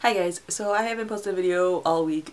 Hi guys, so I haven't posted a video all week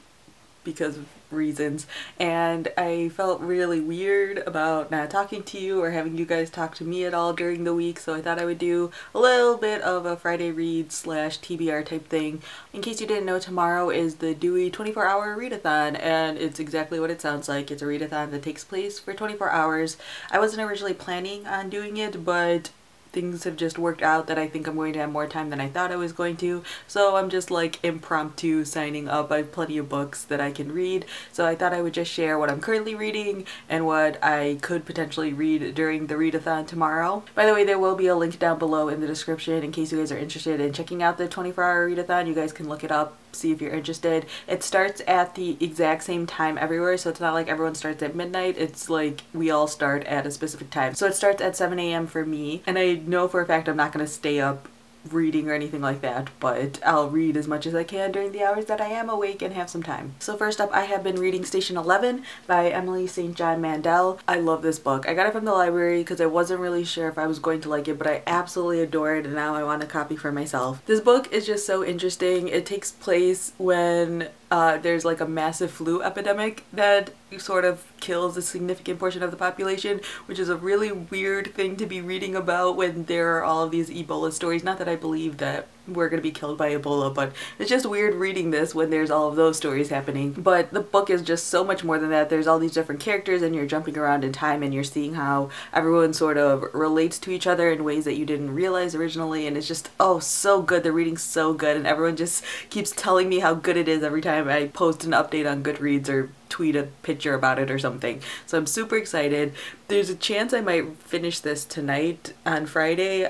because of reasons, and I felt really weird about not talking to you or having you guys talk to me at all during the week, so I thought I would do a little bit of a Friday read slash TBR type thing. In case you didn't know, tomorrow is the Dewey 24-hour read-a-thon, and it's exactly what it sounds like. It's a read-a-thon that takes place for 24 hours. I wasn't originally planning on doing it, but things have just worked out that I think I'm going to have more time than I thought I was going to, so I'm just like impromptu signing up. I have plenty of books that I can read, so I thought I would just share what I'm currently reading and what I could potentially read during the read-a-thon tomorrow. By the way, there will be a link down below in the description in case you guys are interested in checking out the 24-hour read-a-thon. You guys can look it up, see if you're interested. It starts at the exact same time everywhere, so it's not like everyone starts at midnight. It's like we all start at a specific time. So it starts at 7 a.m. for me, and I know for a fact I'm not going to stay up reading or anything like that, but I'll read as much as I can during the hours that I am awake and have some time. So first up, I have been reading Station 11 by Emily St. John Mandel. I love this book. I got it from the library because I wasn't really sure if I was going to like it, but I absolutely adore it, and now I want a copy for myself. This book is just so interesting. It takes place when there's like a massive flu epidemic that sort of kills a significant portion of the population, which is a really weird thing to be reading about when there are all of these Ebola stories. Not that I believe that we're gonna be killed by Ebola, but it's just weird reading this when there's all of those stories happening. But the book is just so much more than that. There's all these different characters, and you're jumping around in time, and you're seeing how everyone sort of relates to each other in ways that you didn't realize originally, and it's just, oh, so good. The reading's so good, and everyone just keeps telling me how good it is every time I post an update on Goodreads or tweet a picture about it or something. So I'm super excited. There's a chance I might finish this tonight on Friday,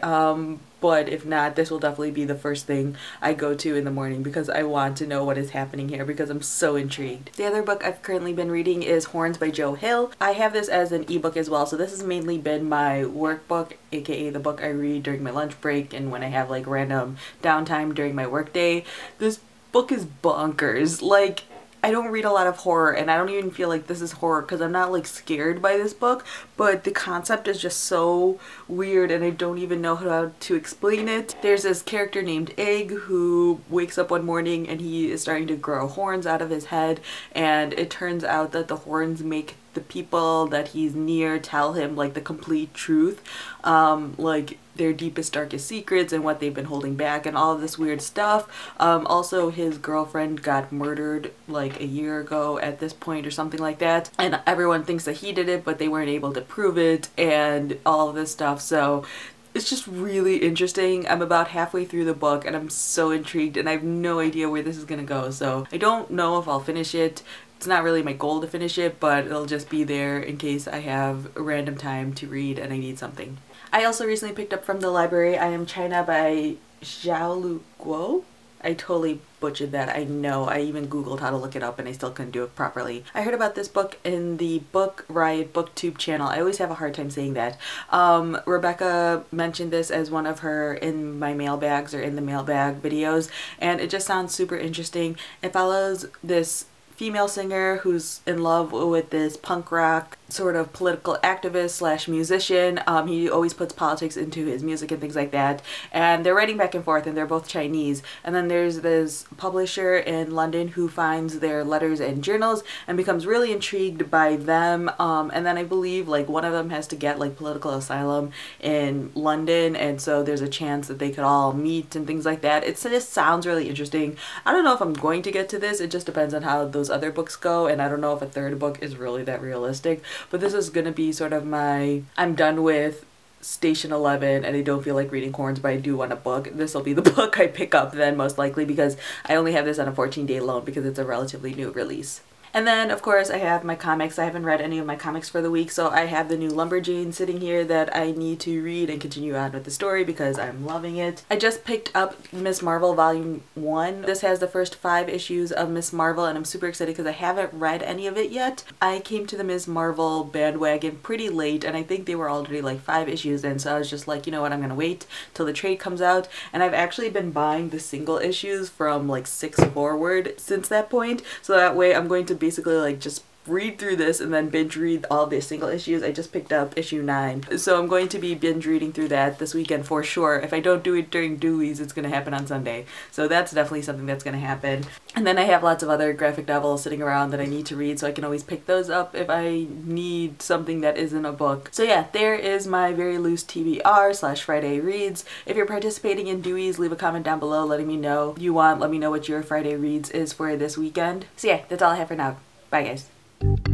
but if not, this will definitely be the first thing I go to in the morning because I want to know what is happening here because I'm so intrigued. The other book I've currently been reading is Horns by Joe Hill. I have this as an ebook as well, so this has mainly been my workbook, aka the book I read during my lunch break and when I have like random downtime during my workday. This book is bonkers. Like, I don't read a lot of horror, and I don't even feel like this is horror because I'm not like scared by this book, but the concept is just so weird and I don't even know how to explain it. There's this character named Egg who wakes up one morning and he is starting to grow horns out of his head, and it turns out that the horns make the people that he's near tell him like the complete truth, like their deepest, darkest secrets and what they've been holding back and all of this weird stuff. Also, his girlfriend got murdered like a year ago at this point or something like that, and everyone thinks that he did it, but they weren't able to prove it and all of this stuff. So it's just really interesting. I'm about halfway through the book and I'm so intrigued, and I have no idea where this is gonna go. So I don't know if I'll finish it. It's not really my goal to finish it, but it'll just be there in case I have a random time to read and I need something. I also recently picked up from the library I Am China by Xiaolu Guo. I totally butchered that, I know. I even googled how to look it up and I still couldn't do it properly. I heard about this book in the Book Riot BookTube channel. I always have a hard time saying that. Rebecca mentioned this as one of her in my mailbags or in the mailbag videos, and it just sounds super interesting. It follows this female singer who's in love with this punk rock sort of political activist slash musician. He always puts politics into his music and things like that, and they're writing back and forth, and they're both Chinese. And then there's this publisher in London who finds their letters and journals and becomes really intrigued by them, and then I believe like one of them has to get like political asylum in London, and so there's a chance that they could all meet and things like that. It just sounds really interesting. I don't know if I'm going to get to this. It just depends on how those other books go, and I don't know if a third book is really that realistic. But this is gonna be sort of my, I'm done with Station 11 and I don't feel like reading Horns, but I do want a book. This will be the book I pick up then, most likely, because I only have this on a 14-day loan because it's a relatively new release. And then, of course, I have my comics. I haven't read any of my comics for the week, so I have the new Lumberjane sitting here that I need to read and continue on with the story because I'm loving it. I just picked up Miss Marvel Volume 1. This has the first 5 issues of Miss Marvel, and I'm super excited because I haven't read any of it yet. I came to the Miss Marvel bandwagon pretty late, and I think they were already like 5 issues in, so I was just like, you know what, I'm gonna wait till the trade comes out. And I've actually been buying the single issues from like 6 forward since that point, so that way I'm going to basically like just read through this and then binge read all the single issues. I just picked up issue 9. So I'm going to be binge reading through that this weekend for sure. If I don't do it during Dewey's, it's going to happen on Sunday. So that's definitely something that's going to happen. And then I have lots of other graphic novels sitting around that I need to read, so I can always pick those up if I need something that isn't a book. So yeah, there is my very loose TBR / Friday reads. If you're participating in Dewey's, leave a comment down below letting me know you want. Let me know what your Friday reads is for this weekend. So yeah, that's all I have for now. Bye guys.